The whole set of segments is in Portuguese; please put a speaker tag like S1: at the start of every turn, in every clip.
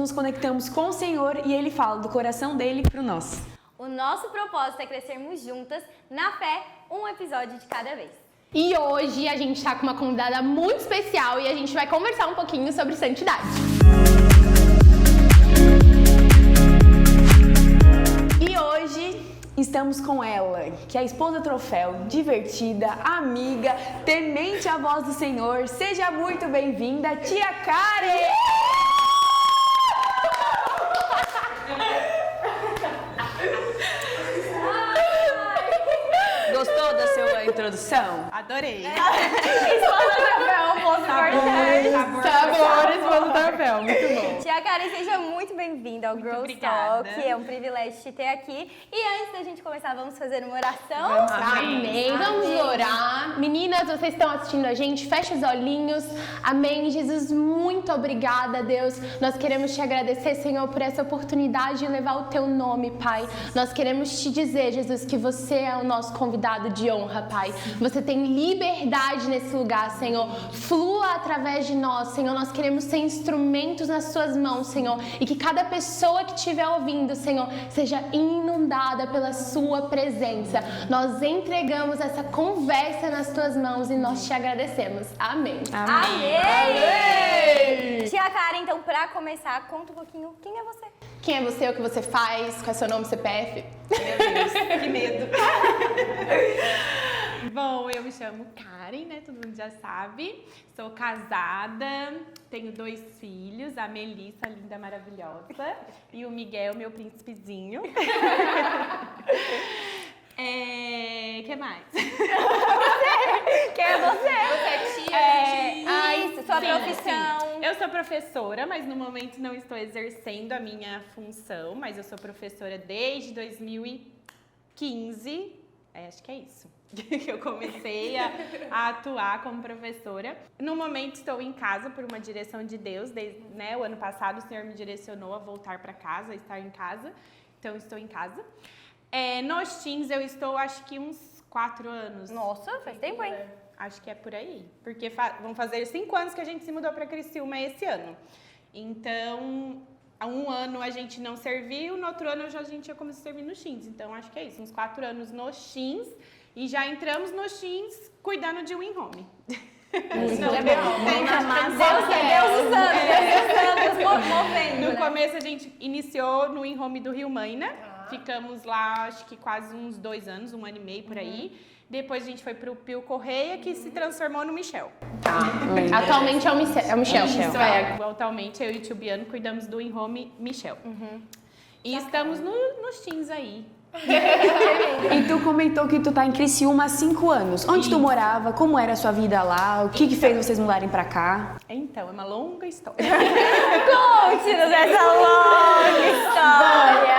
S1: nos conectamos com o Senhor e Ele fala do coração dele pro nosso.
S2: O nosso propósito é crescermos juntas, na fé, um episódio de cada vez.
S3: E hoje a gente tá com uma convidada muito especial e a gente vai conversar um pouquinho sobre santidade.
S1: E hoje estamos com ela, que é a esposa troféu, divertida, amiga, temente à voz do Senhor. Seja muito bem-vinda, tia Karen! Gostou da sua introdução?
S4: Adorei.
S2: Esposa troféu, um ponto importante.
S3: Sabor, esposa troféu, muito bom.
S2: Tia Karen, seja muito bem-vinda ao Girls
S4: obrigada.
S2: Talk. É um privilégio te ter aqui. E antes da gente começar, vamos fazer uma oração?
S3: Amém. Vamos orar. Meninas, vocês estão assistindo a gente? Fecha os olhinhos. Amém. Jesus, muito obrigada, Deus. Nós queremos te agradecer, Senhor, por essa oportunidade de levar o teu nome, Pai. Nós queremos te dizer, Jesus, que você é o nosso convidado de honra, Pai. Você tem liberdade nesse lugar, Senhor. Flua através de nós, Senhor. Nós queremos ser instrumentos nas suas mãos, Senhor. E que cada pessoa que estiver ouvindo, Senhor, seja inundada pela sua presença. Nós entregamos essa conversa nas tuas mãos e nós te agradecemos. Amém.
S2: Amém! Tia Karen, então, pra começar, conta um pouquinho quem é você.
S3: Quem é você, o que você faz, qual é seu nome, CPF?
S4: Meu Deus, que medo. Bom, eu me chamo Karen, né? Todo mundo já sabe. Sou casada, tenho 2 filhos, a Melissa, linda, maravilhosa, e o Miguel, meu príncipezinho. Que mais?
S2: Quem é você?
S3: Você é tia?
S2: Isso, sua profissão.
S4: Eu sou professora, mas no momento não estou exercendo a minha função, mas eu sou professora desde 2015, acho que é isso, que eu comecei a atuar como professora. No momento estou em casa por uma direção de Deus, né, o ano passado o Senhor me direcionou a voltar para casa, a estar em casa, então estou em casa. Nos teens eu estou acho que uns 4 anos.
S2: Nossa, faz tempo, hein?
S4: Acho que é por aí, porque vão fazer 5 anos que a gente se mudou para Criciúma esse ano. Então, há 1 ano a gente não serviu, no outro ano a gente já começou a servir nos teens. Então, acho que é isso, uns 4 anos nos teens e já entramos nos teens cuidando de win home.
S2: Deus movendo,
S4: No
S2: né?
S4: começo a gente iniciou no win home do Rio Maina, ficamos lá acho que quase uns 2 anos, 1 ano e meio por aí. Depois a gente foi pro Pio Correia, que se transformou no Michel.
S3: Atualmente é o Michel.
S4: Isso, atualmente eu e o tio Biano cuidamos do In Home Michel. E estamos nos teens aí.
S1: E tu comentou que tu tá em Criciúma há 5 anos. Onde tu morava? Como era a sua vida lá? O que fez vocês mudarem pra cá?
S4: Então, é uma longa história.
S2: Conte-nos essa longa história.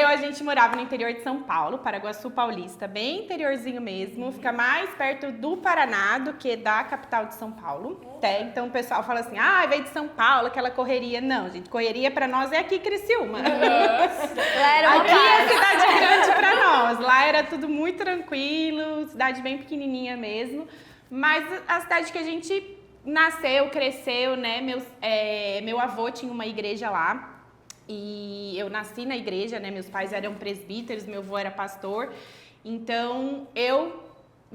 S4: A gente morava no interior de São Paulo, Paraguaçu Paulista, bem interiorzinho mesmo. Fica mais perto do Paraná do que da capital de São Paulo. Então o pessoal fala assim, veio de São Paulo, aquela correria. Não, gente, correria pra nós é aqui Criciúma.
S2: Lá era uma
S4: Aqui é cidade grande pra nós. Lá era tudo muito tranquilo, cidade bem pequenininha mesmo. Mas a cidade que a gente nasceu, cresceu, né? Meu avô tinha uma igreja lá. E eu nasci na igreja, né? Meus pais eram presbíteros, meu avô era pastor. Então, eu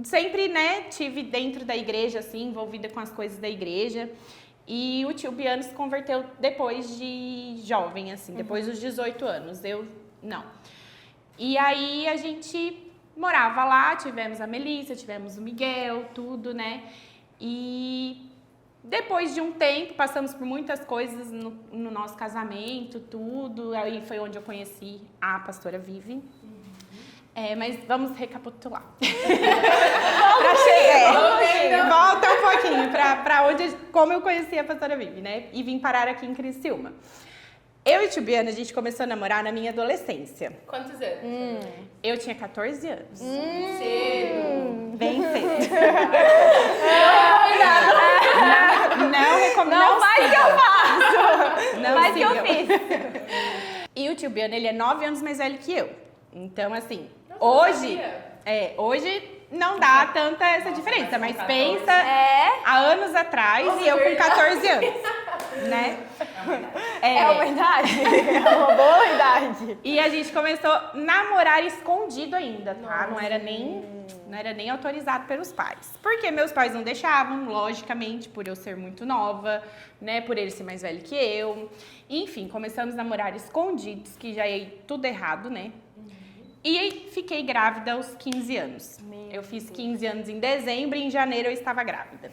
S4: sempre, né, tive dentro da igreja, assim, envolvida com as coisas da igreja. E o tio Biano se converteu depois de jovem, assim, depois dos 18 anos. Eu, não. E aí, a gente morava lá, tivemos a Melissa, tivemos o Miguel, tudo, né? E depois de um tempo, passamos por muitas coisas no nosso casamento, tudo. Aí foi onde eu conheci a pastora Vivi. Mas vamos recapitular. Volta um pouquinho para como eu conheci a pastora Vivi, né? E vim parar aqui em Criciúma. Eu e o tio Biano, a gente começou a namorar na minha adolescência.
S3: Quantos anos?
S4: Eu tinha 14 anos.
S3: Cedo.
S4: Bem cedo. Não recomendo.
S2: Não faz o que eu faço.
S4: Não
S2: faz o que eu
S4: sigam.
S2: fiz.
S4: E o tio Biano, ele é 9 anos mais velho que eu. Então, assim, hoje não dá tanta essa diferença, mas pensa há anos atrás e eu com 14 anos. né?
S2: É uma idade. É uma boa idade.
S4: E a gente começou a namorar escondido ainda, tá? Não era nem autorizado pelos pais. Porque meus pais não deixavam, logicamente, por eu ser muito nova, né? Por ele ser mais velho que eu. Enfim, começamos a namorar escondidos, que já ia tudo errado, né? E aí fiquei grávida aos 15 anos. Eu fiz 15 anos em dezembro e em janeiro eu estava grávida.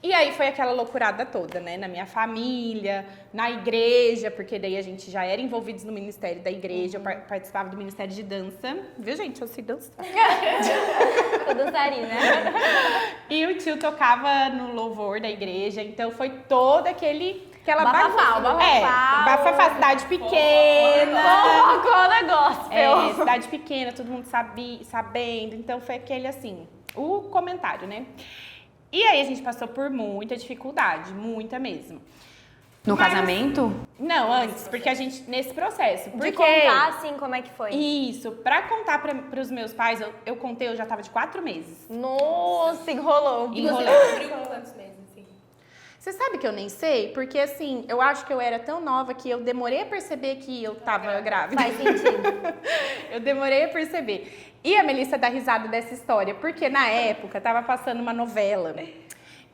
S4: E aí foi aquela loucurada toda, né? Na minha família, na igreja, porque daí a gente já era envolvidos no ministério da igreja, eu participava do ministério de dança. Viu, gente? Eu sei dançar.
S2: Tô dançarina.
S4: E o tio tocava no louvor da igreja, então foi todo aquela
S2: Bafafá,
S4: bagunça. Bafafá, cidade pequena.
S2: Coca-Cola gospel.
S4: Cidade pequena, todo mundo sabendo. Então foi aquele assim, o comentário, né? E aí a gente passou por muita dificuldade, muita mesmo.
S1: No casamento?
S4: Não, antes, porque a gente, nesse processo. Porque,
S2: De contar, assim, como é que foi.
S4: Isso, pra contar pros meus pais, eu contei, eu já tava de 4 meses.
S2: Nossa, enrolou.
S4: Enrolei.
S3: Descobriu com quantos meses, assim?
S4: Você sabe que eu nem sei? Porque assim, eu acho que eu era tão nova que eu demorei a perceber que eu tava grávida.
S2: Faz sentido.
S4: Eu demorei a perceber. E a Melissa dá risada dessa história, porque na época tava passando uma novela.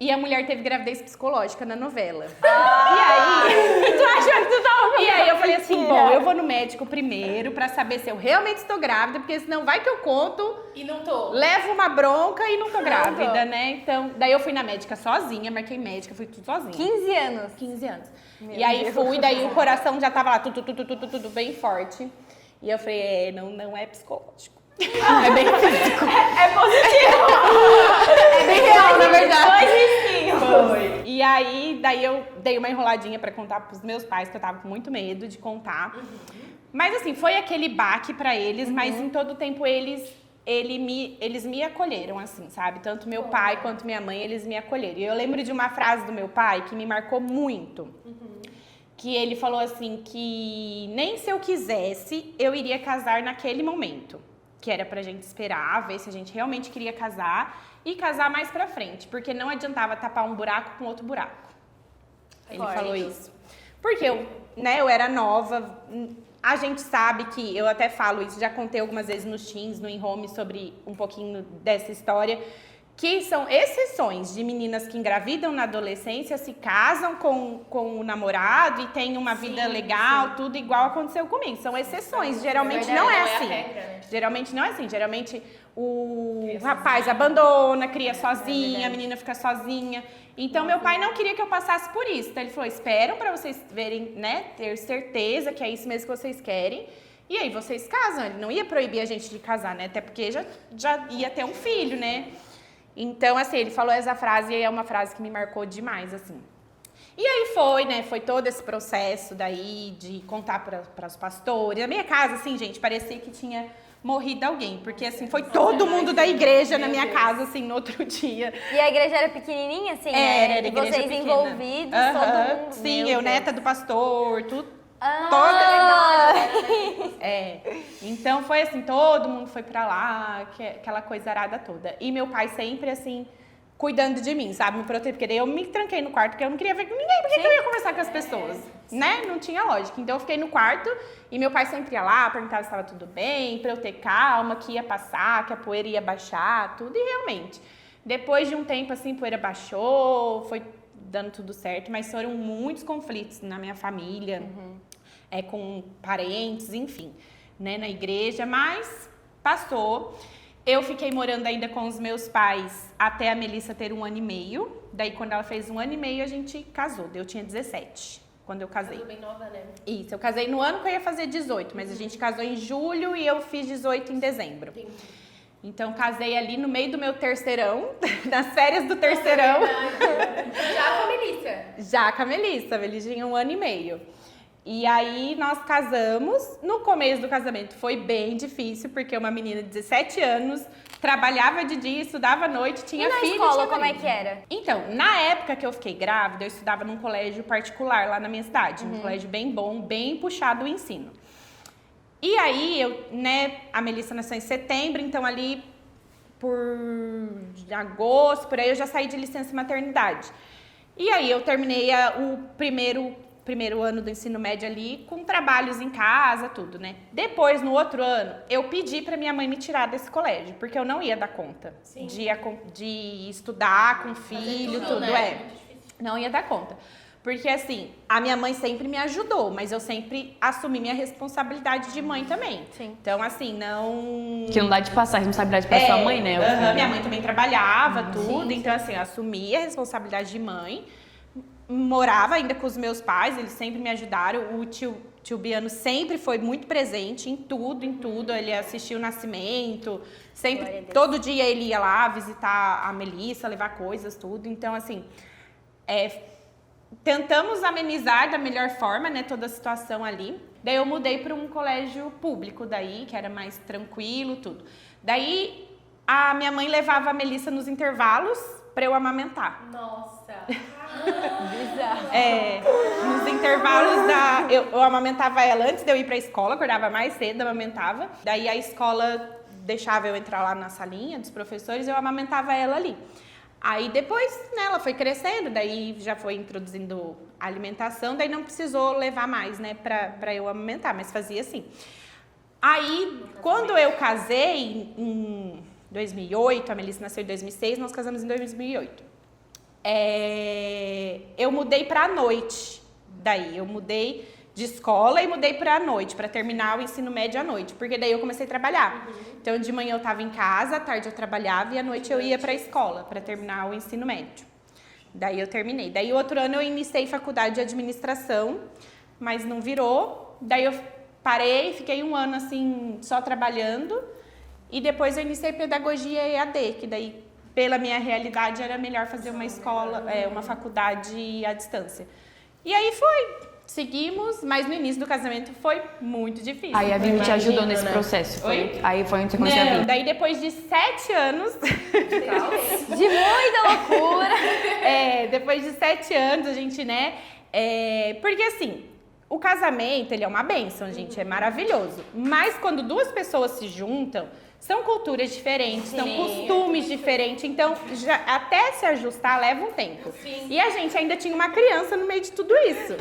S4: E a mulher teve gravidez psicológica na novela. E aí...
S2: Tu achou que tu tava...
S4: E aí eu falei assim, bom, eu vou no médico primeiro pra saber se eu realmente estou grávida, porque senão vai que eu conto,
S3: E não tô.
S4: levo uma bronca e não tô grávida, né? Então, daí eu fui na médica sozinha, marquei médica, fui tudo sozinha.
S2: 15 anos.
S4: 15 anos. E aí fui, daí o coração já tava lá, tudo bem forte. E eu falei, não é psicológico. É bem físico.
S2: É positivo.
S4: É bem real, na verdade.
S2: Dois risquinhos.
S4: Foi. E aí, daí eu dei uma enroladinha pra contar pros meus pais, que eu tava com muito medo de contar. Mas assim, foi aquele baque pra eles, mas em todo tempo eles me acolheram, assim, sabe? Tanto meu pai quanto minha mãe, eles me acolheram. E eu lembro de uma frase do meu pai que me marcou muito. Que ele falou assim, que nem se eu quisesse, eu iria casar naquele momento. Que era pra gente esperar, ver se a gente realmente queria casar e casar mais pra frente. Porque não adiantava tapar um buraco com outro buraco. Ele falou isso. Porque eu era nova, a gente sabe que, eu até falo isso, já contei algumas vezes nos teens, no In-Home, sobre um pouquinho dessa história, que são exceções de meninas que engravidam na adolescência, se casam com o namorado e têm uma vida legal, tudo igual aconteceu comigo. São exceções, geralmente não é assim. Geralmente não é assim, geralmente o rapaz abandona, cria sozinha, a menina fica sozinha. Então meu pai não queria que eu passasse por isso. Então ele falou, esperam pra vocês verem, né, ter certeza que é isso mesmo que vocês querem. E aí vocês casam. Ele não ia proibir a gente de casar, né, até porque já ia ter um filho, né. Então, assim, ele falou essa frase e é uma frase que me marcou demais, assim. E aí foi todo esse processo daí de contar para os pastores. Na minha casa, assim, gente, parecia que tinha morrido alguém, porque, assim, foi todo mundo da igreja na minha casa, assim, no outro dia.
S2: E a igreja era pequenininha, assim,
S4: Era
S2: né? E
S4: igreja
S2: vocês
S4: pequena.
S2: envolvidos, todo mundo.
S4: Sim,
S2: Meu
S4: eu,
S2: Deus.
S4: neta do pastor, tudo.
S2: Ah,
S4: Então foi assim, todo mundo foi pra lá, aquela coisa arada toda. E meu pai sempre assim, cuidando de mim, sabe? Me proteger, porque daí eu me tranquei no quarto, porque eu não queria ver com ninguém, porque que eu ia conversar com as pessoas, né? Não tinha lógica. Então eu fiquei no quarto e meu pai sempre ia lá, perguntava se estava tudo bem, pra eu ter calma, que ia passar, que a poeira ia baixar, tudo. E realmente, depois de um tempo assim, a poeira baixou, foi dando tudo certo, mas foram muitos conflitos na minha família, com parentes, enfim, né, na igreja, mas passou. Eu fiquei morando ainda com os meus pais até a Melissa ter 1 ano e meio. Daí, quando ela fez 1 ano e meio, a gente casou. Eu tinha 17 quando eu casei.
S3: Bem nova, né?
S4: Isso, eu casei no ano que eu ia fazer 18, mas a gente casou em julho e eu fiz 18 em dezembro.
S3: Entendi.
S4: Então, casei ali no meio do meu terceirão, nas férias do terceirão.
S3: Já com a Melissa.
S4: Já com a Melissa. A Melissa tinha 1 ano e meio. E aí, nós casamos. No começo do casamento foi bem difícil, porque uma menina de 17 anos trabalhava de dia, estudava à noite, tinha
S2: e na
S4: filho.
S2: escola,
S4: tinha
S2: como é
S4: marido.
S2: que era?
S4: Então, na época que eu fiquei grávida, eu estudava num colégio particular lá na minha cidade. Um colégio bem bom, bem puxado o ensino. E aí, a Melissa nasceu em setembro, então ali por agosto, por aí eu já saí de licença maternidade. E aí eu terminei o primeiro ano do ensino médio ali com trabalhos em casa, tudo, né? Depois, no outro ano, eu pedi pra minha mãe me tirar desse colégio, porque eu não ia dar conta de estudar com filho, tudo, não ia dar conta. Porque, assim, a minha mãe sempre me ajudou, mas eu sempre assumi minha responsabilidade de mãe também.
S2: Sim.
S4: Então, assim, não...
S1: Que não dá de passar a responsabilidade pra sua mãe, né?
S4: Minha mãe também trabalhava, tudo. Então, assim, eu assumi a responsabilidade de mãe. Morava ainda com os meus pais, eles sempre me ajudaram. O tio Biano sempre foi muito presente em tudo. Ele assistiu o nascimento, sempre, todo dia ele ia lá visitar a Melissa, levar coisas, tudo. Então, assim, tentamos amenizar da melhor forma, né, toda a situação ali. Daí eu mudei para um colégio público daí, que era mais tranquilo, tudo. Daí a minha mãe levava a Melissa nos intervalos para eu amamentar.
S3: Nossa!
S2: Bizarro.
S4: Nos intervalos eu amamentava ela antes de eu ir pra escola, acordava mais cedo, amamentava. Daí a escola deixava eu entrar lá na salinha dos professores, eu amamentava ela ali. Aí depois, né, ela foi crescendo, daí já foi introduzindo a alimentação, daí não precisou levar mais, né, pra eu amamentar, mas fazia assim. Aí, quando eu casei em 2008, a Melissa nasceu em 2006, nós casamos em 2008. Eu mudei pra noite, daí eu mudei de escola e mudei pra noite, pra terminar o ensino médio à noite, porque daí eu comecei a trabalhar. Então, de manhã eu tava em casa, à tarde eu trabalhava e à noite eu ia pra escola, pra terminar o ensino médio. Daí eu terminei. Daí, outro ano eu iniciei faculdade de administração, mas não virou. Daí eu parei, fiquei um ano assim, só trabalhando. E depois eu iniciei pedagogia EAD, que daí, pela minha realidade, era melhor fazer uma escola, uma faculdade à distância. E aí seguimos, mas no inísio do casamento foi muito difícil.
S1: Aí a Vivi te ajudou nesse processo. Aí foi onde você conheceu a Vivi.
S4: Daí depois de 7 anos...
S2: De muita loucura.
S4: Depois de 7 anos a gente, né... porque assim, o casamento, ele é uma bênção, gente, é maravilhoso. Mas quando duas pessoas se juntam, são culturas diferentes, são costumes diferentes, então até se ajustar leva um tempo. Sim. E a gente ainda tinha uma criança no meio de tudo isso.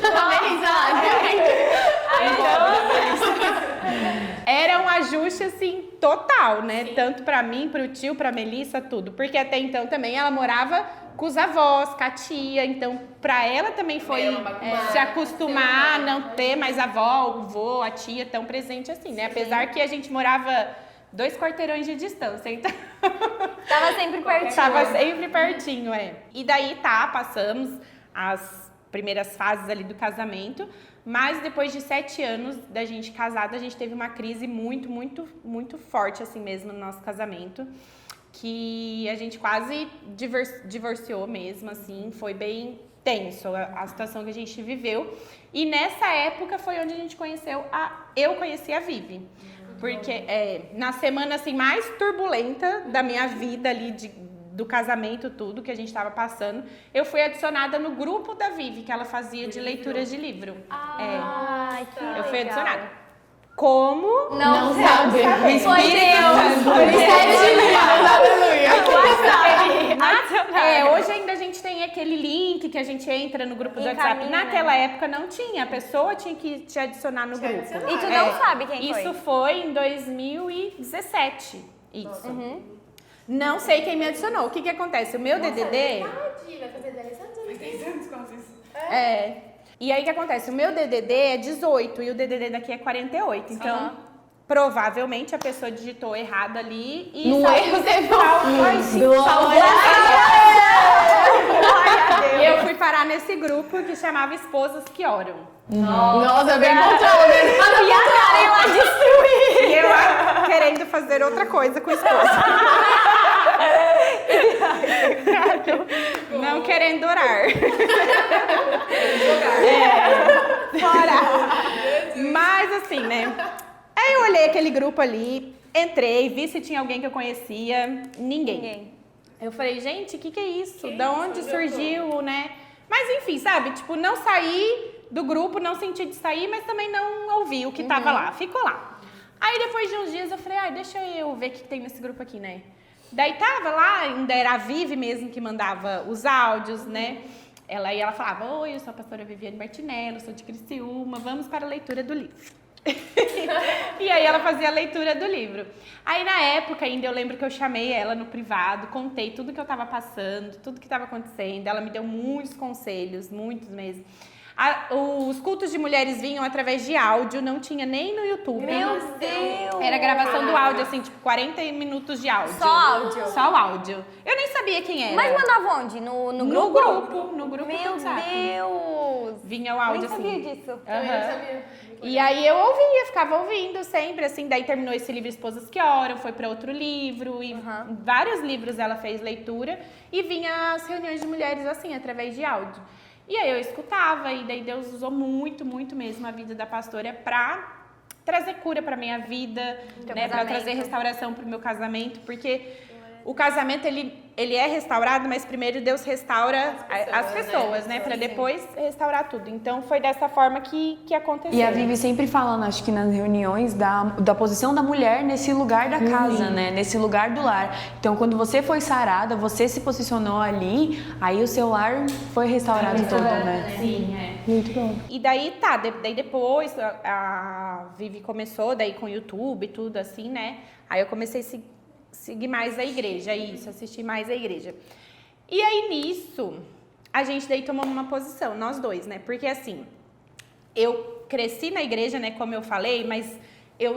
S4: Era um ajuste assim total, né? Sim. Tanto pra mim, pro tio, pra Melissa, tudo. Porque até então também ela morava com os avós, com a tia, então pra ela também foi se acostumar a não ter mais a avó, o vô, a tia tão presente assim, né? Apesar que a gente morava 2 quarteirões de distância, então...
S2: Tava sempre pertinho.
S4: Tava sempre pertinho, E daí, passamos as primeiras fases ali do casamento, mas depois de 7 anos da gente casada, a gente teve uma crise muito, muito, muito forte, assim mesmo, no nosso casamento, que a gente quase divorciou mesmo, assim, foi bem tenso a situação que a gente viveu. E nessa época foi onde a gente eu conheci a Vivi. Porque na semana assim, mais turbulenta da minha vida ali, do casamento, tudo que a gente estava passando, eu fui adicionada no grupo da Vivi, que ela fazia de leituras de livro.
S2: Que legal.
S4: Eu fui adicionada. Como?
S2: Não sabe.
S3: Foi
S4: hoje ainda a gente tem aquele link que a gente entra no grupo do WhatsApp. Naquela época não tinha, a pessoa tinha que te adicionar no grupo.
S2: E tu não sabe quem foi?
S4: Isso foi em 2017. Isso. Não sei quem me adicionou. O que acontece? O meu DDD...
S3: Vai fazer 10 anos. Faz 10 anos quase isso.
S4: E aí o que acontece? O meu DDD é 18 e o DDD daqui é 48. Então, provavelmente a pessoa digitou errado ali e...
S3: No erro você
S4: E eu fui parar nesse grupo que chamava Esposas que Oram.
S3: Nossa, bem controle.
S2: E a Karen lá destruir.
S4: E eu querendo fazer outra coisa com o esposo. Não querendo orar. Mas assim, né? Aí eu olhei aquele grupo ali, entrei, vi se tinha alguém que eu conhecia. Ninguém. Eu falei, gente, o que é isso? Da onde surgiu, né? Mas enfim, sabe? Tipo, não saí do grupo, não senti de sair, mas também não ouvi o que tava lá. Ficou lá. Aí depois de uns dias eu falei, deixa eu ver o que tem nesse grupo aqui, né? Daí tava lá, ainda era a Vivi mesmo que mandava os áudios, né? ela falava, oi, eu sou a pastora Viviane Martinello, sou de Criciúma, vamos para a leitura do livro. E aí ela fazia a leitura do livro. Aí na época ainda eu lembro que eu chamei ela no privado, contei tudo que eu tava passando, tudo que tava acontecendo. Ela me deu muitos conselhos, muitos mesmo. Os cultos de mulheres vinham através de áudio, não tinha nem no YouTube.
S2: Meu Deus!
S4: Era gravação do áudio, assim, tipo 40 minutos de áudio.
S2: Só áudio?
S4: Só o áudio. Eu nem sabia quem era.
S2: Mas mandava onde? No
S4: No grupo do
S2: Meu
S4: WhatsApp.
S2: Deus!
S4: Vinha o áudio
S2: Nem
S4: assim.
S2: sabia disso.
S4: Aham. E aí eu ouvia, ficava ouvindo sempre, assim, daí terminou esse livro Esposas que Oram, foi para outro livro, e vários livros ela fez leitura, e vinha as reuniões de mulheres, assim, através de áudio. E aí eu escutava, e daí Deus usou muito, muito mesmo a vida da pastora pra trazer cura pra minha vida, né, pra trazer restauração pro meu casamento, porque o casamento, ele é restaurado, mas primeiro Deus restaura as pessoas, né? Pra depois restaurar tudo. Então, foi dessa forma que aconteceu.
S1: E a Vivi sempre falando, acho que nas reuniões, da posição da mulher nesse lugar da casa, né? Nesse lugar do lar. Então, quando você foi sarada, você se posicionou ali, aí o seu lar foi restaurado todo, né?
S4: Sim,
S1: Muito bom.
S4: E daí, daí depois a Vivi começou, daí com o YouTube e tudo assim, né? Aí eu comecei a seguir mais a igreja, assistir mais a igreja. E aí, nisso, a gente daí tomou uma posição, nós dois, né? Porque assim, eu cresci na igreja, né, como eu falei, mas eu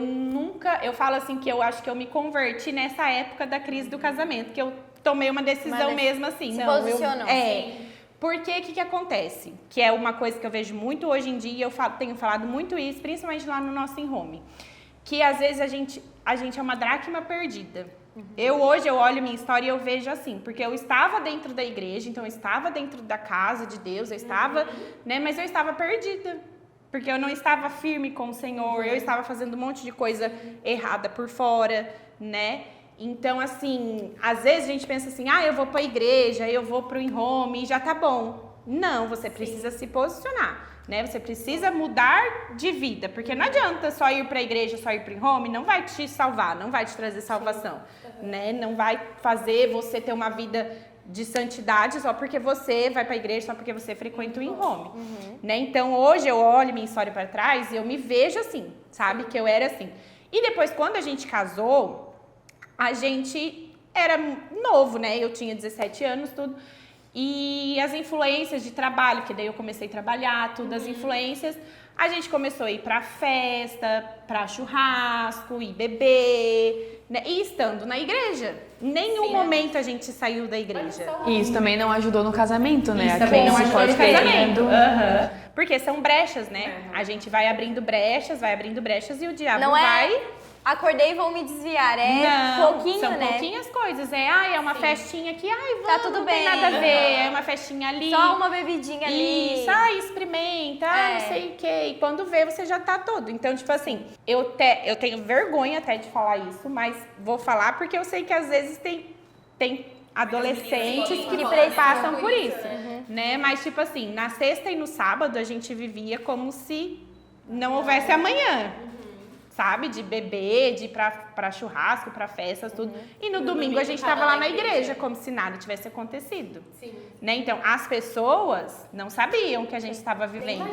S4: falo assim que eu acho que eu me converti nessa época da crise do casamento, que eu tomei uma decisão mesmo assim.
S2: Se posicionou.
S4: Porque o que acontece? Que é uma coisa que eu vejo muito hoje em dia, eu tenho falado muito isso, principalmente lá no nosso home, que às vezes a gente é uma dracma perdida. Hoje eu olho minha história e eu vejo assim, porque eu estava dentro da igreja, então eu estava dentro da casa de Deus, eu estava, né, mas eu estava perdida, porque eu não estava firme com o Senhor, eu estava fazendo um monte de coisa errada por fora, né? Então, assim, às vezes a gente pensa assim, eu vou para a igreja, eu vou para o in-home e já tá bom. Não, você precisa se posicionar, né? Você precisa mudar de vida, porque não adianta só ir para a igreja, só ir para o in-home, não vai te salvar, não vai te trazer salvação, né? Não vai fazer você ter uma vida de santidade só porque você vai para a igreja, só porque você frequenta o in-home, né? Então, hoje eu olho minha história para trás e eu me vejo assim, sabe? Que eu era assim. E depois, quando a gente casou, a gente era novo, né? Eu tinha 17 anos, tudo. E as influências de trabalho, que daí eu comecei a trabalhar, tudo, as influências, a gente começou a ir pra festa, pra churrasco, ir beber, né? E estando na igreja. Em nenhum momento a gente saiu da igreja.
S1: E isso também não ajudou no casamento, né?
S4: Isso também não ajudou no casamento. Porque são brechas, né? A gente vai abrindo brechas e o diabo vai...
S2: Acordei e vou me desviar.
S4: São pouquinhas coisas. É uma festinha aqui, vamos,
S2: tá tudo
S4: não
S2: bem.
S4: tem nada a ver. É uma festinha ali.
S2: Só uma bebidinha ali.
S4: Isso, experimenta, não sei o quê. E quando vê, você já tá todo. Então, tipo assim, eu tenho vergonha até de falar isso, mas vou falar porque eu sei que às vezes tem adolescentes que passam por isso, né? Mas, tipo assim, na sexta e no sábado a gente vivia como se não houvesse amanhã. Sabe? De beber, de ir pra churrasco, pra festas, tudo. E no domingo a gente tava lá na igreja, como se nada tivesse acontecido. Sim. Né? Então, as pessoas não sabiam que a gente estava vivendo.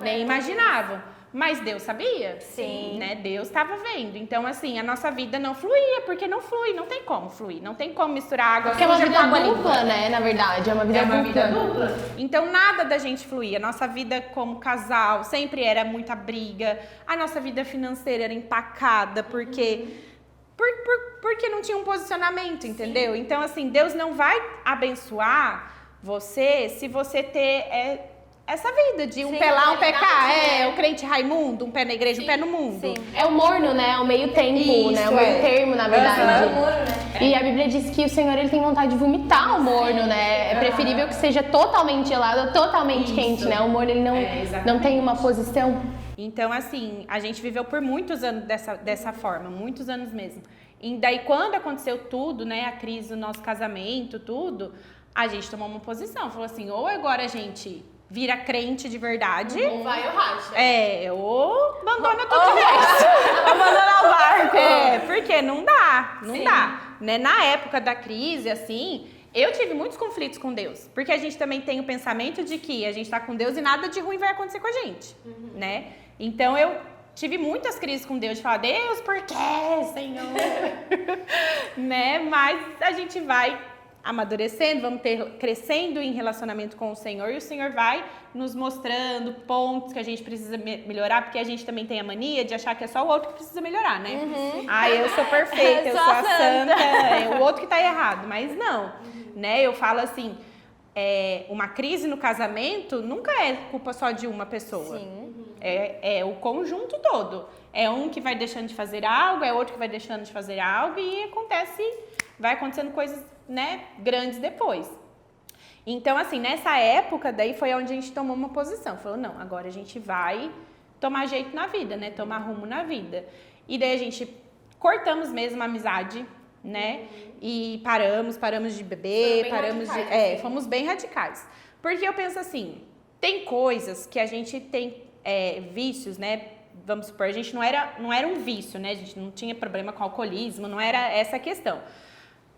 S4: Nem imaginavam. Mas Deus sabia.
S2: Sim.
S4: Né? Deus estava vendo. Então, assim, a nossa vida não fluía, porque não flui, não tem como fluir. Não tem como misturar água
S3: Porque é uma
S4: suja
S3: vida
S4: com água
S3: dupla,
S4: limpa.
S3: né? Na verdade, é uma vida dupla.
S4: Então, nada da gente fluía. Nossa vida como casal sempre era muita briga. A nossa vida financeira era empacada, porque não tinha um posicionamento, entendeu? Então, assim, Deus não vai abençoar você se você ter essa vida de um pé lá, um pé cá. O crente Raimundo, um pé na igreja, um pé no mundo.
S2: Sim.
S3: É o morno, né? É o meio tempo, né? O meio termo, na verdade. E a Bíblia diz que o Senhor ele tem vontade de vomitar o morno, né? É preferível que seja totalmente gelado ou totalmente quente, né? O morno ele não tem uma posição.
S4: Então, assim, a gente viveu por muitos anos dessa forma, muitos anos mesmo. E daí, quando aconteceu tudo, né, a crise do nosso casamento, tudo, a gente tomou uma posição. Falou assim, ou agora a gente vira crente de verdade.
S3: Ou vai ou racha.
S4: Ou abandona tudo de vez.
S2: Abandona o barco.
S4: Porque não dá. Né? Na época da crise, assim, Eu tive muitos conflitos com Deus, porque a gente também tem o pensamento de que a gente está com Deus e nada de ruim vai acontecer com a gente, né? Então eu tive muitas crises com Deus, de falar, Deus, por quê, Senhor? Né? Mas a gente vai amadurecendo, vamos crescendo em relacionamento com o Senhor, e o Senhor vai nos mostrando pontos que a gente precisa melhorar, porque a gente também tem a mania de achar que é só o outro que precisa melhorar, né? Eu sou perfeita, eu sou a santa, é o outro que tá errado, mas não, né? Eu falo assim, uma crise no casamento nunca é culpa só de uma pessoa. É o conjunto todo. É um que vai deixando de fazer algo, é outro que vai deixando de fazer algo, e vai acontecendo coisas, né, grandes depois. Então, assim, nessa época, daí foi onde a gente tomou uma posição. Falou, não, agora a gente vai tomar jeito na vida, né, tomar rumo na vida. E daí a gente cortamos mesmo a amizade, né, e paramos de beber, fomos bem radicais. Porque eu penso assim, tem coisas que a gente tem vícios, né, vamos supor, a gente não era um vício, né, a gente não tinha problema com alcoolismo, não era essa a questão.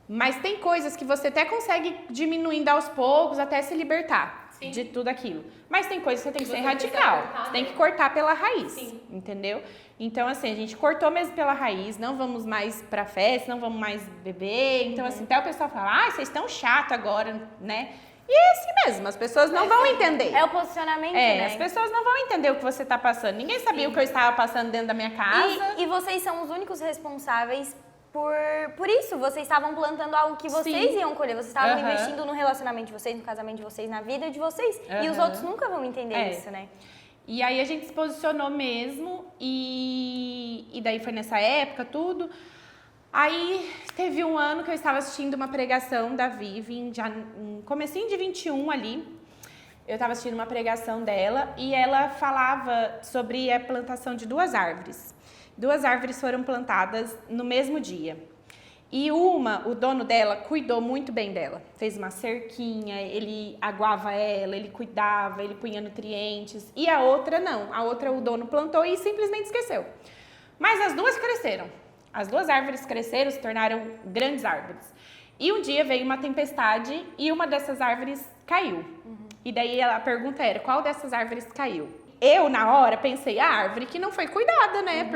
S4: Mas tem coisas que você até consegue diminuindo aos poucos até se libertar de tudo aquilo. Mas tem coisas que você tem que ser radical. Você tem que cortar pela raiz, entendeu? Então, assim, a gente cortou mesmo pela raiz, não vamos mais pra festa, não vamos mais beber. Então, assim, até o pessoal fala, vocês estão chato agora, né? E é assim mesmo, as pessoas não vão entender.
S2: É o posicionamento, né?
S4: As pessoas não vão entender o que você tá passando. Ninguém sabia o que eu estava passando dentro da minha casa.
S2: E vocês são os únicos responsáveis por isso. Vocês estavam plantando algo que vocês iam colher. Vocês estavam investindo no relacionamento de vocês, no casamento de vocês, na vida de vocês. E os outros nunca vão entender isso, né?
S4: E aí a gente se posicionou mesmo. E daí foi nessa época, tudo. Aí teve um ano que eu estava assistindo uma pregação da Vivi, já no comecinho de 21 ali. Eu estava assistindo uma pregação dela e ela falava sobre a plantação de 2 árvores. 2 árvores foram plantadas no mesmo dia. E o dono dela, cuidou muito bem dela. Fez uma cerquinha, ele aguava ela, ele cuidava, ele punha nutrientes. E a outra não. A outra o dono plantou e simplesmente esqueceu. Mas as 2 cresceram. As 2 árvores cresceram, se tornaram grandes árvores. E um dia veio uma tempestade e uma dessas árvores caiu. E daí a pergunta era, qual dessas árvores caiu? Eu, na hora, pensei, a árvore que não foi cuidada, né?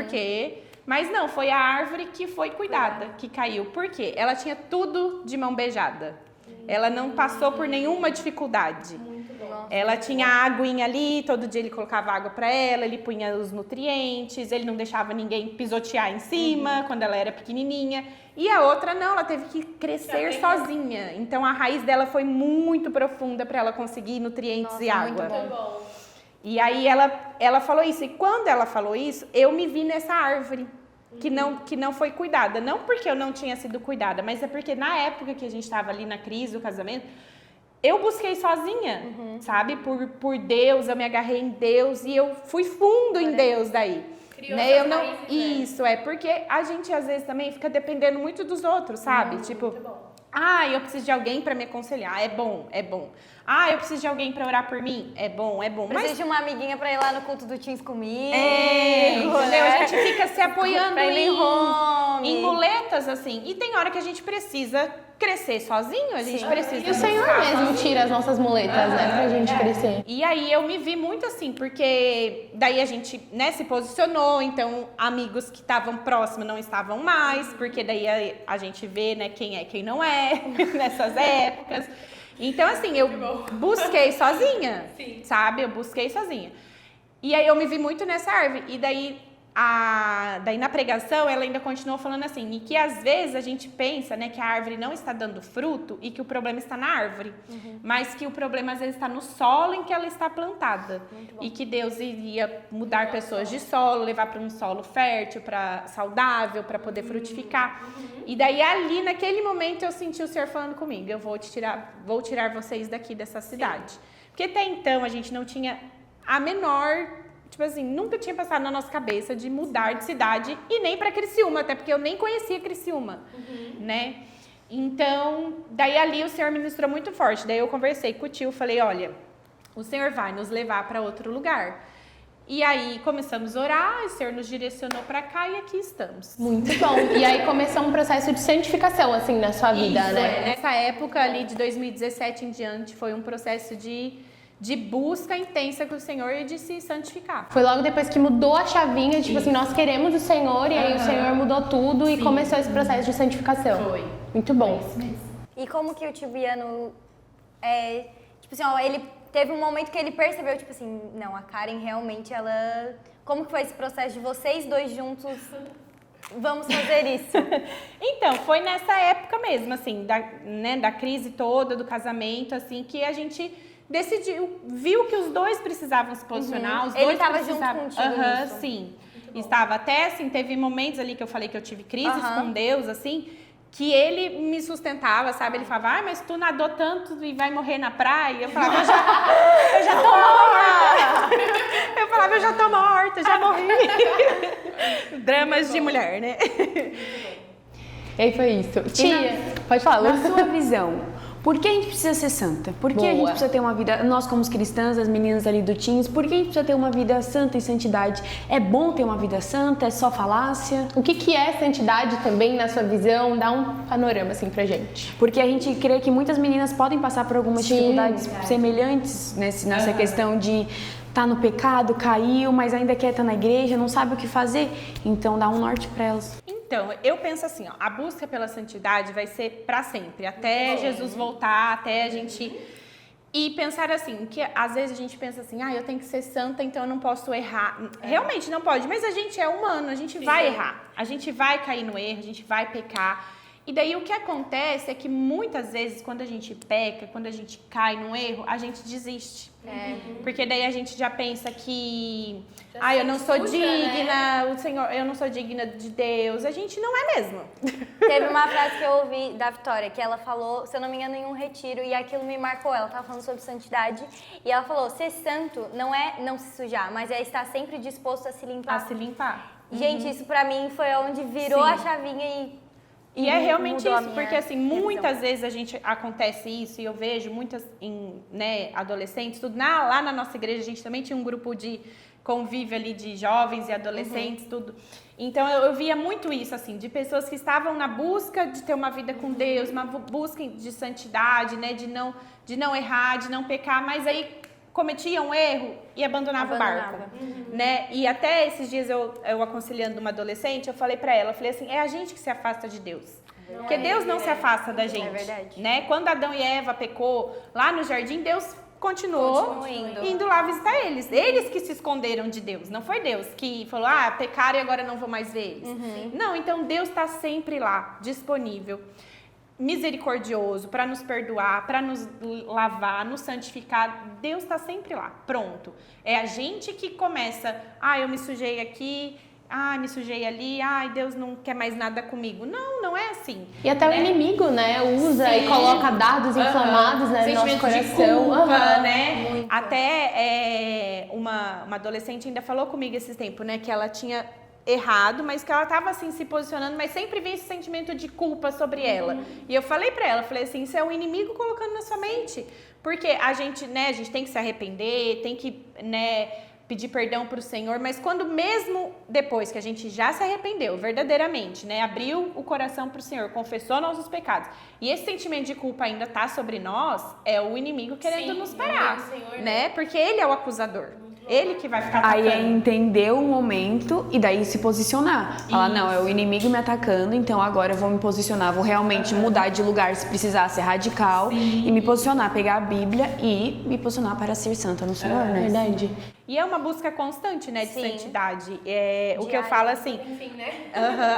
S4: Mas não, foi a árvore que foi cuidada, que caiu. Por quê? Ela tinha tudo de mão beijada. Ela não passou por nenhuma dificuldade. Ela tinha a aguinha ali, todo dia ele colocava água para ela, ele punha os nutrientes, ele não deixava ninguém pisotear em cima quando ela era pequenininha. E a outra não, ela teve que crescer sozinha. Então a raiz dela foi muito profunda para ela conseguir nutrientes e água.
S3: Muito bom.
S4: E aí ela falou isso. E quando ela falou isso, eu me vi nessa árvore que não foi cuidada. Não porque eu não tinha sido cuidada, mas é porque na época que a gente estava ali na crise do casamento, eu busquei sozinha, sabe? Por Deus, eu me agarrei em Deus e eu fui fundo em Deus daí.
S3: Criou
S4: né?
S3: raízes,
S4: Isso, porque a gente às vezes também fica dependendo muito dos outros, sabe? Tipo, eu preciso de alguém pra me aconselhar, é bom. Eu preciso de alguém pra orar por mim, é bom.
S2: Preciso de uma amiguinha pra ir lá no culto do Teens comigo.
S4: Entendeu? A gente fica se apoiando
S2: em
S4: muletas, assim. E tem hora que a gente precisa crescer sozinho, a gente precisa...
S3: E o Senhor mesmo tira as nossas muletas, né, pra gente crescer.
S4: E aí eu me vi muito assim, porque daí a gente, né, se posicionou, então amigos que estavam próximos não estavam mais, porque daí a gente vê, né, quem é quem não é, nessas épocas. Então, assim, eu busquei sozinha, sabe? Eu busquei sozinha. E aí eu me vi muito nessa árvore. E daí na pregação, ela ainda continuou falando assim, e que às vezes a gente pensa, né, que a árvore não está dando fruto e que o problema está na árvore, mas que o problema às vezes está no solo em que ela está plantada. E que Deus iria mudar pessoas de solo, levar para um solo fértil, saudável, para poder frutificar. E daí ali, naquele momento, eu senti o Senhor falando comigo, eu vou tirar vocês daqui dessa cidade. Porque até então a gente não tinha a menor... Tipo assim, nunca tinha passado na nossa cabeça de mudar de cidade e nem pra Criciúma, até porque eu nem conhecia Criciúma, né? Então, daí ali o Senhor ministrou muito forte. Daí eu conversei com o tio, falei, olha, o Senhor vai nos levar pra outro lugar. E aí começamos a orar, o Senhor nos direcionou pra cá e aqui estamos.
S3: Muito bom. E aí começou um processo de santificação, assim, na sua vida,
S4: Isso,
S3: né?
S4: Nessa época ali de 2017 em diante, foi um processo de busca intensa com o Senhor e de se santificar.
S3: Foi logo depois que mudou a chavinha, tipo assim, nós queremos o Senhor, e aí o Senhor mudou tudo e começou esse processo de santificação.
S4: Foi.
S3: Muito bom.
S2: E como que o Tibiano, tipo assim, ó, ele teve um momento que ele percebeu, tipo assim, não, a Karen realmente, ela... Como que foi esse processo de vocês dois juntos? Vamos fazer isso.
S4: Então, foi nessa época mesmo, assim, da crise toda, do casamento, assim, que a gente decidiu, viu que os dois precisavam se posicionar, os dois
S2: Ele tava
S4: precisavam...
S2: junto contigo nisso?
S4: Sim. Estava até, assim, teve momentos ali que eu falei que eu tive crises com Deus, assim, que ele me sustentava, sabe? Ele falava, mas tu nadou tanto e vai morrer na praia. Eu falava, eu já tô morta. Eu falava, eu já tô morta, já morri. Dramas de mulher, né?
S3: E aí foi isso. Tia, pode falar, Lu.
S1: Na sua visão, por que a gente precisa ser santa? Por que a gente precisa ter uma vida, nós como cristãs, as meninas ali do Teens, por que a gente precisa ter uma vida santa e santidade? É bom ter uma vida santa? É só falácia?
S3: O que é santidade também, na sua visão? Dá um panorama, assim, pra gente.
S1: Porque a gente crê que muitas meninas podem passar por algumas dificuldades semelhantes nessa questão de tá no pecado, caiu, mas ainda quer estar na igreja, não sabe o que fazer. Então dá um norte para elas.
S4: Então, eu penso assim, ó, a busca pela santidade vai ser para sempre, até Jesus voltar, até a gente... E pensar assim, que às vezes a gente pensa assim, eu tenho que ser santa, então eu não posso errar. Realmente não pode, mas a gente é humano, a gente vai errar, a gente vai cair no erro, a gente vai pecar. E daí o que acontece é que muitas vezes quando a gente peca, quando a gente cai no erro, a gente desiste. Porque daí a gente já pensa que eu não sou digna, o Senhor, eu não sou digna de Deus. A gente não é mesmo.
S2: Teve uma frase que eu ouvi da Vitória, que ela falou, se eu não me engano, em um retiro, e aquilo me marcou. Ela tava falando sobre santidade, e ela falou, ser santo não é não se sujar, mas é estar sempre disposto a se limpar.
S4: A se limpar.
S2: Gente, isso pra mim foi onde virou a chavinha
S4: E é realmente
S2: mudou a
S4: isso,
S2: minha
S4: porque assim,
S2: visão.
S4: muitas vezes acontece isso, e eu vejo muitas adolescentes, tudo. Lá na nossa igreja a gente também tinha um grupo de convívio ali de jovens e adolescentes, tudo. Então eu via muito isso, assim, de pessoas que estavam na busca de ter uma vida com Deus, uma busca de santidade, né, de não errar, de não pecar, mas aí cometiam um erro e abandonavam o barco, né? E até esses dias eu aconselhando uma adolescente, eu falei pra ela, assim, é a gente que se afasta de Deus. Porque Deus não se afasta da gente,
S2: verdade.
S4: né? Quando Adão e Eva pecou lá no jardim, Deus continuou indo lá visitar eles. Eles que se esconderam de Deus, não foi Deus que falou, pecaram e agora não vou mais ver eles. Não, então Deus está sempre lá, disponível, misericordioso, para nos perdoar, para nos lavar, nos santificar. Deus está sempre lá, pronto. É a gente que começa, eu me sujei aqui, me sujei ali, Deus não quer mais nada comigo. Não é assim.
S3: E até o inimigo, né, usa e coloca dardos inflamados, né, no nosso coração.
S4: De culpa, né? Muito. Até uma adolescente ainda falou comigo esses tempos, né, que ela tinha errado, mas que ela tava assim se posicionando, mas sempre vinha esse sentimento de culpa sobre ela. E eu falei pra ela, assim, isso é o inimigo colocando na sua mente. Porque a gente tem que se arrepender, tem que, pedir perdão pro Senhor, mas quando mesmo depois que a gente já se arrependeu verdadeiramente, abriu o coração pro Senhor, confessou nossos pecados, e esse sentimento de culpa ainda tá sobre nós, é o inimigo querendo nos parar, né? Porque ele é o acusador. Ele que vai ficar atacando.
S1: Aí é entender o momento e daí se posicionar. Falar, não, é o inimigo me atacando, então agora eu vou me posicionar, vou realmente mudar de lugar se precisar, ser radical e me posicionar, pegar a Bíblia e me posicionar para ser santa no Senhor, né?
S3: Verdade.
S4: E é uma busca constante, né, de santidade. O que eu falo assim,
S3: Enfim, né?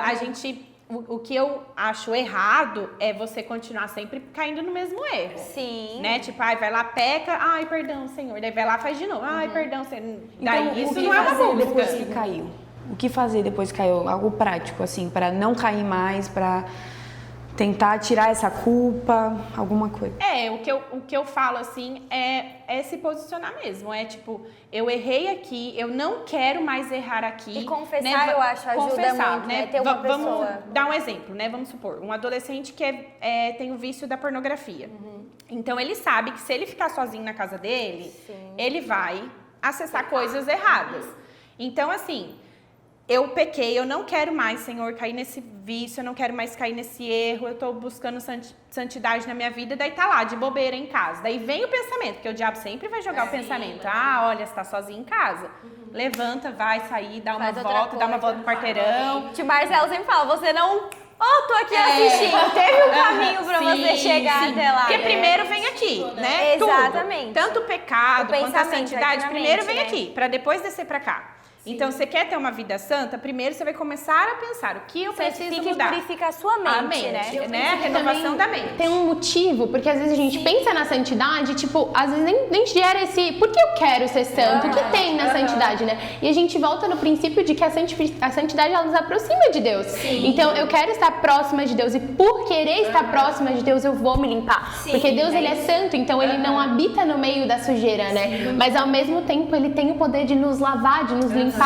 S4: a gente... O que eu acho errado é você continuar sempre caindo no mesmo erro.
S2: Sim.
S4: Né? Tipo, vai lá, peca, perdão, Senhor. Daí vai lá, faz de novo. Perdão, Senhor. Daí
S1: Então,
S4: isso
S1: o que
S4: não é uma
S1: fazer
S4: busca.
S1: depois que caiu? O que fazer depois que caiu? Algo prático, assim, para não cair mais, para tentar tirar essa culpa, alguma coisa.
S4: O que eu falo, assim, é se posicionar mesmo. É tipo, eu errei aqui, eu não quero mais errar aqui.
S2: E confessar, eu acho, ajuda muito, né? Ter uma pessoa.
S4: Vamos dar um exemplo, né? Vamos supor, um adolescente que tem o vício da pornografia. Então, ele sabe que se ele ficar sozinho na casa dele, ele vai acessar coisas erradas. Então, assim, eu pequei, eu não quero mais, Senhor, cair nesse vício, eu não quero mais cair nesse erro, eu tô buscando santidade na minha vida, daí tá lá, de bobeira em casa. Daí vem o pensamento, porque o diabo sempre vai jogar o pensamento. Olha, você tá sozinho em casa. Levanta, vai sair, dá uma volta no quarteirão.
S2: O tio Marcelo sempre fala, você não... tô aqui assistindo. Teve um caminho pra você chegar até lá.
S4: Porque primeiro vem aqui, né?
S2: Exatamente.
S4: Tudo. Tanto o pecado quanto a santidade, primeiro vem
S2: né?
S4: aqui, pra depois descer pra cá. Então, você quer ter uma vida santa, primeiro você vai começar a pensar o que eu preciso mudar.
S2: Purifica a sua mente,
S4: né? A renovação da mente.
S3: Tem um motivo, porque às vezes a gente pensa na santidade, tipo, às vezes nem gera esse, por que eu quero ser santo? O que tem na santidade, né? E a gente volta no princípio de que a santidade, ela nos aproxima de Deus. Então, eu quero estar próxima de Deus e por querer estar próxima de Deus, eu vou me limpar. Porque Deus, ele é santo, então ele não habita no meio da sujeira, né? Mas ao mesmo tempo, ele tem o poder de nos lavar, de nos limpar.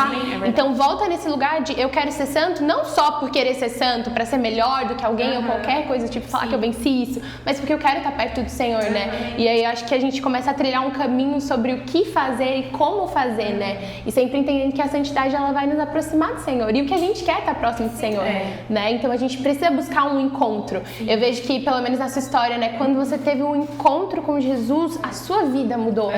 S3: Então volta nesse lugar de eu quero ser santo, não só por querer ser santo, pra ser melhor do que alguém ou qualquer coisa, tipo falar que eu venci isso, mas porque eu quero estar perto do Senhor, né? E aí acho que a gente começa a trilhar um caminho sobre o que fazer e como fazer, né? E sempre entendendo que a santidade, ela vai nos aproximar do Senhor. E o que a gente quer é estar próximo do Senhor, né? Então a gente precisa buscar um encontro. Eu vejo que, pelo menos na sua história, né? Quando você teve um encontro com Jesus, a sua vida mudou.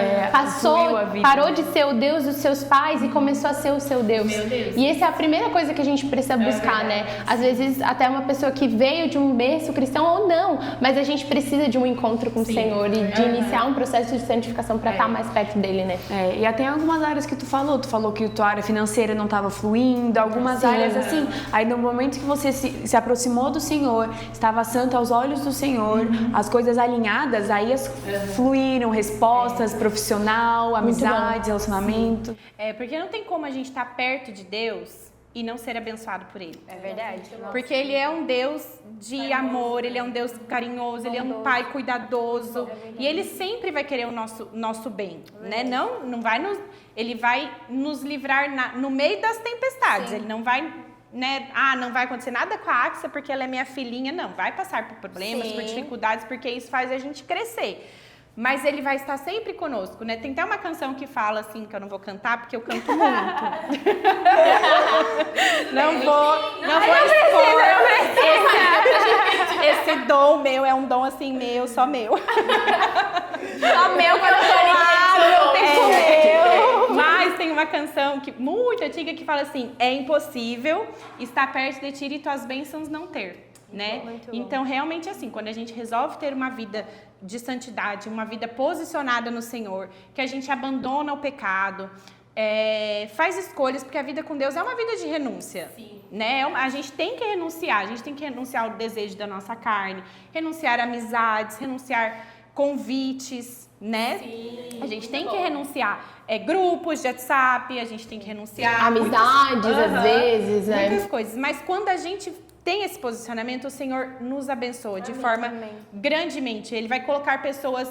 S3: Parou de ser o Deus dos seus pais e começou a ser o seu Deus. E essa é a primeira coisa que a gente precisa buscar, né? Às vezes até uma pessoa que veio de um berço cristão ou não, mas a gente precisa de um encontro com o Senhor e de iniciar um processo de santificação para estar mais perto dele, né?
S1: E até algumas áreas que tu falou que a tua área financeira não estava fluindo, algumas áreas assim. Aí no momento que você se aproximou do Senhor, estava santo aos olhos do Senhor, as coisas alinhadas, aí fluíram respostas, profissional, amizades, relacionamento.
S4: Porque não tem como a gente estar perto de Deus e não ser abençoado por Ele.
S2: É verdade.
S4: Porque Ele é um Deus de amor, Ele é um Deus carinhoso, Ele é um Pai cuidadoso. E Ele sempre vai querer o nosso bem, né? Não vai Ele vai nos livrar no meio das tempestades. Ele não vai... né? Não vai acontecer nada com a Axia porque ela é minha filhinha. Não, vai passar por problemas, por dificuldades, porque isso faz a gente crescer. Mas ele vai estar sempre conosco, né? Tem até uma canção que fala assim, que eu não vou cantar, porque eu canto muito. não vou expor. Esse dom meu é um dom assim meu, só meu.
S2: Só meu quando eu
S4: Mas tem uma canção muito antiga que fala assim: é impossível estar perto de ti e tuas bênçãos não ter. Né? Então, realmente assim, quando a gente resolve ter uma vida de santidade, uma vida posicionada no Senhor, que a gente abandona o pecado, faz escolhas, porque a vida com Deus é uma vida de renúncia, né? A gente tem que renunciar ao desejo da nossa carne, renunciar a amizades, renunciar convites, né? A gente tem que renunciar grupos de WhatsApp, a gente tem que renunciar
S3: amizades, às vezes, né?
S4: Muitas coisas, mas quando a gente tem esse posicionamento, o Senhor nos abençoa de forma grandemente. Ele vai colocar pessoas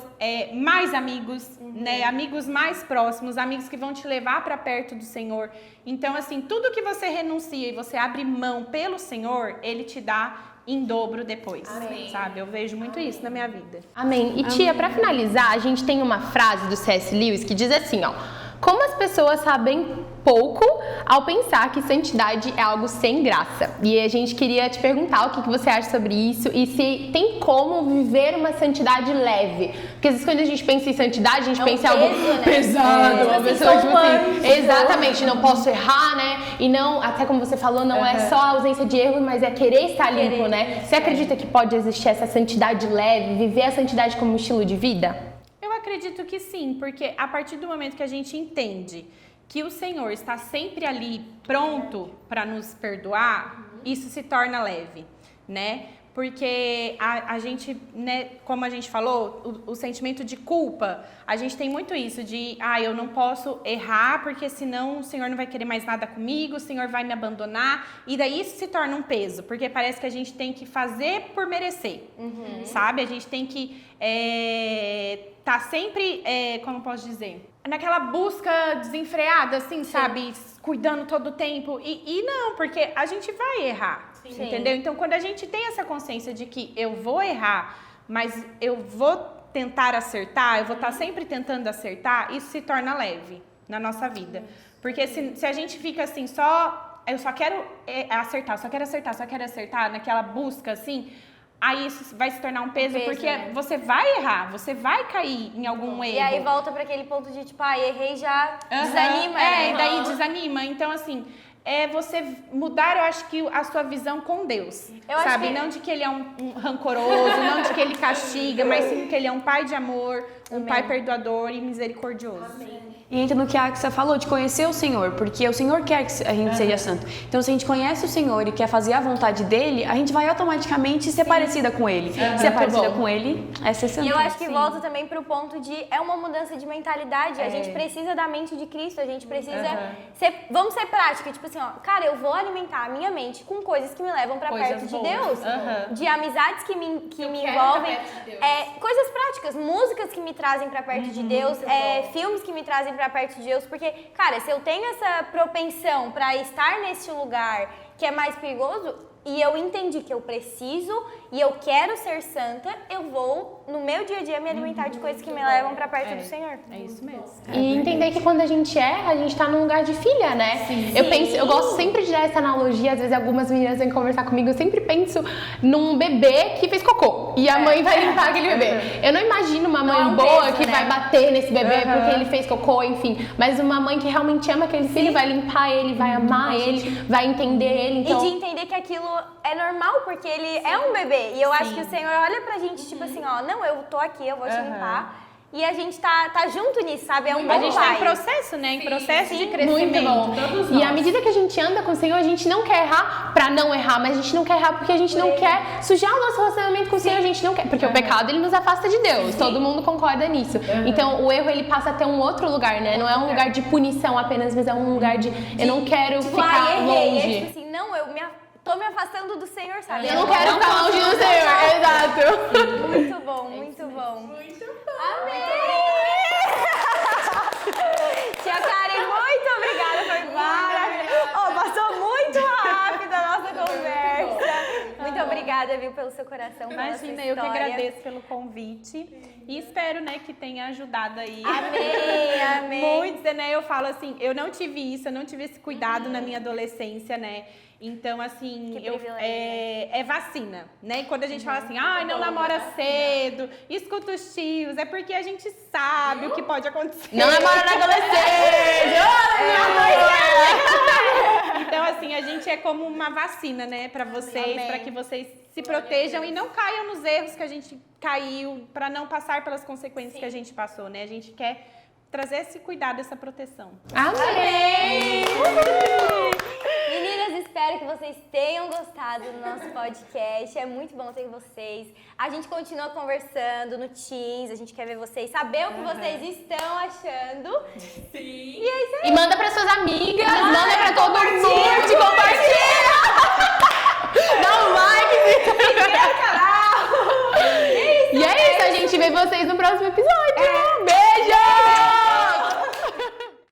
S4: mais amigos, né? Amigos mais próximos, amigos que vão te levar para perto do Senhor. Então, assim, tudo que você renuncia e você abre mão pelo Senhor, Ele te dá em dobro depois, sabe? Eu vejo muito isso na minha vida.
S3: Amém. E tia, para finalizar, a gente tem uma frase do C.S. Lewis que diz assim, ó: como as pessoas sabem pouco ao pensar que santidade é algo sem graça. E a gente queria te perguntar o que você acha sobre isso e se tem como viver uma santidade leve. Porque às vezes quando a gente pensa em santidade, a gente pensa em algo pesado, uma pessoa tipo assim, exatamente, não posso errar, né? E não, até como você falou, não é só a ausência de erro, mas é querer estar limpo, né? Você acredita que pode existir essa santidade leve, viver a santidade como um estilo de vida?
S4: Eu acredito que sim, porque a partir do momento que a gente entende que o Senhor está sempre ali pronto para nos perdoar, isso se torna leve, né? Porque a gente, né, como a gente falou, o sentimento de culpa, a gente tem muito isso de, eu não posso errar porque senão o Senhor não vai querer mais nada comigo, o Senhor vai me abandonar, e daí isso se torna um peso, porque parece que a gente tem que fazer por merecer, sabe? A gente tem que tá sempre, como eu posso dizer, naquela busca desenfreada, assim, sabe? Cuidando todo o tempo. E não, porque a gente vai errar, entendeu? Então, quando a gente tem essa consciência de que eu vou errar, mas eu vou tentar acertar, eu vou estar sempre tentando acertar, isso se torna leve, na nossa vida. Porque se a gente fica assim, eu só quero acertar, só quero acertar, naquela busca assim, aí isso vai se tornar um peso, porque você vai errar, você vai cair em algum erro.
S2: E aí volta pra aquele ponto de tipo, errei já, desanima, né?
S4: E daí desanima. Então, assim, você mudar, eu acho que a sua visão com Deus, sabe? Não de que ele é um rancoroso, não de que ele castiga, mas sim que ele é um pai de amor, um pai perdoador e misericordioso.
S2: Amém.
S1: E entra no que a Axa falou, de conhecer o Senhor, porque o Senhor quer que a gente seja santo. Então, se a gente conhece o Senhor e quer fazer a vontade dele, a gente vai automaticamente ser parecida com ele. Ser parecida com ele é ser santo.
S2: E eu acho que volta também pro ponto de, é uma mudança de mentalidade. A gente precisa da mente de Cristo, a gente precisa vamos ser prática, tipo assim, cara, eu vou alimentar a minha mente com coisas que me levam pra perto de Deus, de amizades que me envolvem, coisas práticas, músicas que me trazem pra perto de Deus, filmes que me trazem pra perto de Deus, porque, cara, se eu tenho essa propensão pra estar nesse lugar que é mais perigoso, e eu entendi que eu preciso e eu quero ser santa, eu vou, no meu dia a dia, me alimentar de coisas que me levam pra perto do Senhor.
S4: É isso mesmo.
S3: E entender que quando a gente erra, a gente tá num lugar de filha, né? Eu gosto sempre de dar essa analogia, às vezes algumas meninas vêm conversar comigo, eu sempre penso num bebê que fez cocô e a mãe vai limpar aquele bebê. Eu não imagino uma mãe boa que vai bater nesse bebê porque ele fez cocô, enfim, mas uma mãe que realmente ama aquele filho, vai limpar ele, vai amar ele, vai entender ele. Então...
S2: E de entender que aquilo é normal, porque ele é um bebê. E eu acho que o Senhor olha pra gente, tipo assim, não, eu tô aqui, eu vou te limpar. E a gente tá junto nisso, sabe? É um bom pai.
S4: A gente tá em processo, né? Em processo de crescimento.
S3: Muito bom. E à medida que a gente anda com o Senhor, a gente não quer errar pra não errar, mas a gente não quer errar porque a gente não quer sujar o nosso relacionamento com o Senhor, a gente não quer. Porque o pecado, ele nos afasta de Deus, todo mundo concorda nisso. Então, o erro, ele passa a ter um outro lugar, né? Não é um lugar de punição apenas, mas é um lugar de eu não quero ficar longe.
S2: Tipo assim, não, tô me afastando do Senhor, sabe?
S3: Eu não quero ficar longe do Senhor, exato.
S2: Muito bom, muito bom.
S3: Muito bom.
S2: Amém! Tia Karen, muito obrigada, foi maravilhoso. Passou muito rápido a nossa conversa. Muito obrigada, viu, pelo seu coração.
S4: Imagina, eu que agradeço pelo convite e espero, né, que tenha ajudado aí.
S2: Amém.
S4: Muitos, né, eu falo assim, eu não tive isso, eu não tive esse cuidado na minha adolescência, né. Então, assim, é vacina, né? E quando a gente fala assim, não namora cedo, escuta os tios, é porque a gente sabe o que pode acontecer.
S3: Não namora na adolescência!
S4: Então, assim, a gente é como uma vacina, né, pra vocês, pra que vocês se protejam e não caiam nos erros que a gente caiu, pra não passar pelas consequências que a gente passou, né? A gente quer trazer esse cuidado, essa proteção.
S3: Amém!
S2: Meninas, espero que vocês tenham gostado do nosso podcast. É muito bom ter vocês. A gente continua conversando no Teams. A gente quer ver vocês, saber o que vocês estão achando. Sim. E é isso aí.
S3: E manda para suas amigas, manda para todo mundo, compartilha! Dá um like, se inscreve no canal. E é isso, a gente vê vocês no próximo episódio. Beijo!